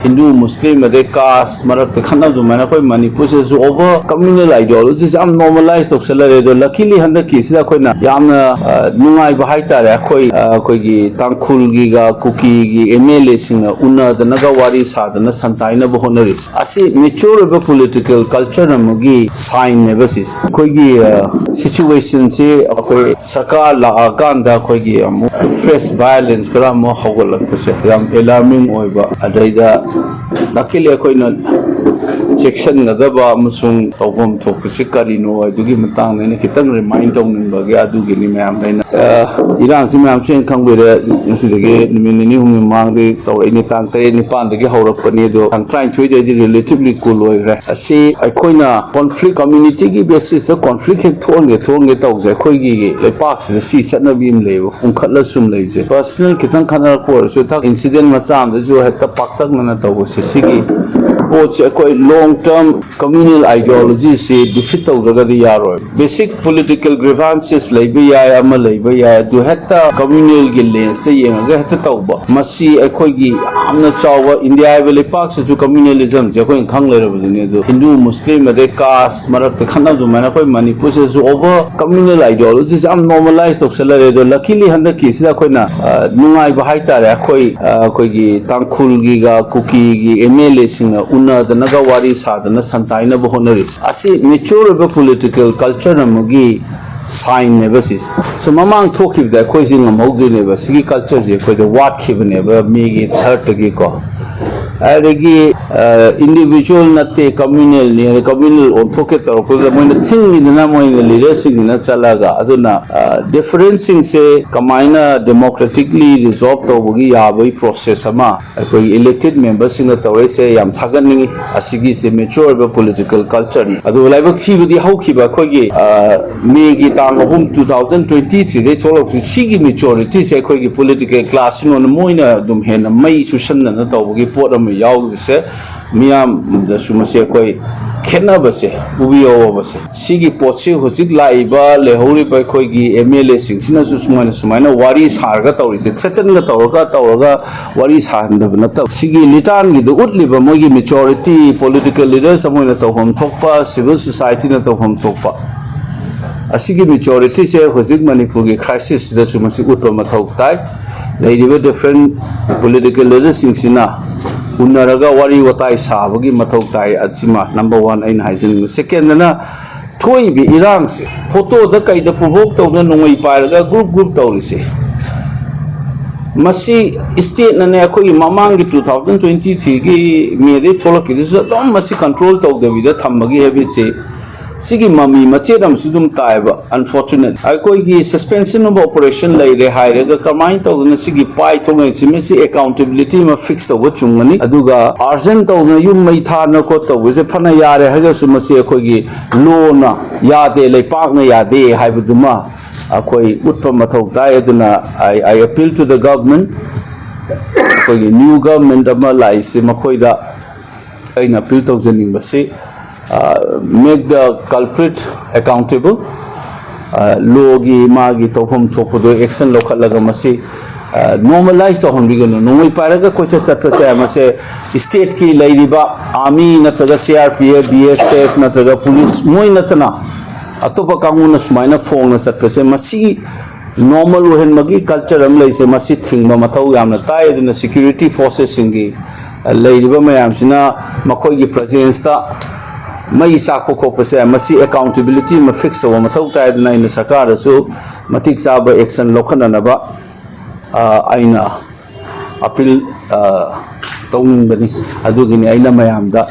Hindu, Muslim, they caste, Marak, the Kanadu, Manapur, Manipur is over communal ideologies. I'm normalized of salary. Luckily, Handa Kisida Koina, Yamna, Nungai Bahaita, Koigi, Tankulgiga, Kuki, Emile Singer, Una, the Nagawari Sadana, Santaina Bohonaris. I see mature political culture, Mugi, sign never sees. Koigi situation, say, Saka La Ganda, Koigi, fresh violence, Gramo Hogala, alarming Oiba, Adida. Luckily, I section Nadaba Musum Tobom Tokusikari no, I do give Matang and a remind on Bagadu Ginim. Iran Simam Shin come with the new Mangi or any time, any pan, the Gahora Panedo, and trying to do relatively cool. I say, I coina conflict community basis, the conflict had torn it out, the Koigi, the parks, the sea, Sanabim label, Kalasum lazy. Personal Kitan Kana course, so incident Masam, the Zoo had the Paktak Manata was a Sigi. Both long-term communal ideologies say defeat of the Yaro. Basic political grievances like Bia, Malay, do heta communal gillian, saying a get tauba. Masi Akoigi, Amna Chawa, India Valley Parks to communalism, Jacoin Kangler, Hindu, Muslim, they caste, Marak, the Kanadu, Manapur, Manipur is over communal ideologies. I'm normalized of salary. Luckily, Handa Kisida Koina, Nungai Bahaita, Koigi, Tankulgiga, Kuki, Emile Singer, Una, the Nagawari Sadana, Santaina Bohonaris. I see mature political culture, Mugi. Sign never sees. So Mamang talk if they're causing a Mogri never, Sigi cultures, you could the what given never, make it hurt to go. Individual nate communal near communal on pocket or when the thing in the Namo in the leadership in Chalaga, Aduna, differencing say, Kamina democratically resolved over the process. Ama, elected members in the Torre say, I'm Tagani, Asigi say, mature political culture. Adu like a few the Hokiba Kogi, make it on home 2023, they told of the Sigi maturity, say, Kogi political class on the Moina, Dumhen, May Susan and the Togi Port. Yaw se Miam the Sumasia Koi Kenabase, Ubio was Sigi Potsi, Hosik Laiba, Lehori by Koigi, Emile Sixina Susman, Sumana, Waris Hargata, is a threatened the Toga, Waris Handanata, Sigi Litan, the Woodliba, Mogi maturity, political leaders, someone at home Topa, civil society at home Topa. A Sigi maturity say Hosik Manipur crisis, the Sumasi Utoma type, they were different political leaders in Sina. Unaraga wari watai sabagi matautai atsima number 1 in hygiene. Second na toy be Iran's photo the kai the provoke to the Nui Paraga group taurise. Masi state na ako Mamangi 2023 made it follow kids don't masi control to the video Tamagi have say. Sigi Mami Machedam Sudum Taiba, unfortunate. I call the suspension of operation like the higher the command of the Sigi Pai to make accountability of fixed over Chungani, Aduga, Argent of the Yumaitana Kota with a Panayare Hagasumasi Kogi, Lona, Yade, Le Parna Yade, Hybiduma, Akoi Utpamato Diaduna. I appeal to the government, new government of Malai, Simakoida, in appeal to the embassy. Make the culprit accountable. Logi, Magi, Tokum, Topodo, action local Lagamasi, normalize the Honbigan. No, we paraga coaches at Pasay, state key Ladiba, Army, Nataga CRPF, BSF, Nataga police, Moinatana, Atopa Kamunas, minor phone, at Pasay, Masi, normal when Magi culture, Amla, Masi thing, Mamatau, Amnatai, and the security forces in the Ladiba Mayamsina, Makogi presence. May Sako Kopase, Masi accountability, ma fixed over Matota in the Sakara, so Matik Saba Exxon Lokanaba Aina Appeal Towing Bani, Adugini Aina Mayamda,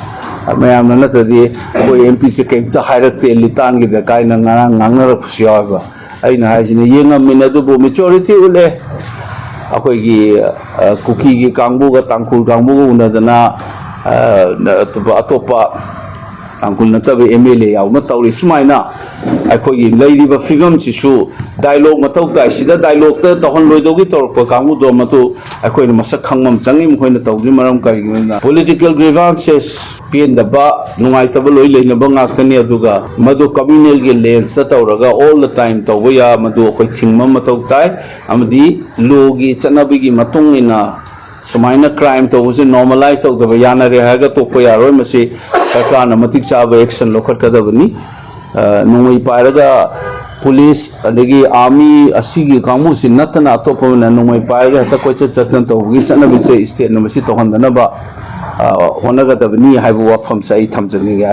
Mayam another day, MPC came to hierarchy Litan with the kind of Nanga Pusiava. Aina has in a younger Minadubo maturity ule Akoigi Kuki Kanguga, Tankul Kangu, Nadana Atopa. Uncle Natabe Emile, Matau Smaina, I call you Lady Bafigam Chishu, dialogue Matauka, she the dialogue, the Honrodogi or Pakamudo Mato, I call Masakangam Zangim when the Taudimaram Kariguna. Political grievances, Pien the Ba, Nuaitable, Nabanga Duga, Madu communal Gillen, Satauraga, all the time, Tawaya, Madu, Quating Mamatautai, Amadi, Logi, Tanabigi Matungina. सुमाइना crime तौबसे normalise तौदब यानरे हागा तोप यारोय मसी सरकार न मतिक चाब एक्शन लोखटकदबनी नोंगई पायरगा पुलिस अदगी आर्मी असिगी कांगमुसि नतना अतोपना नोंगई पायरगा हता कोइच चतन तौगी सनबिसे स्टेट न मसी तोहंदनबा होनगदबनी हाइबो वाफम सई थमजनी।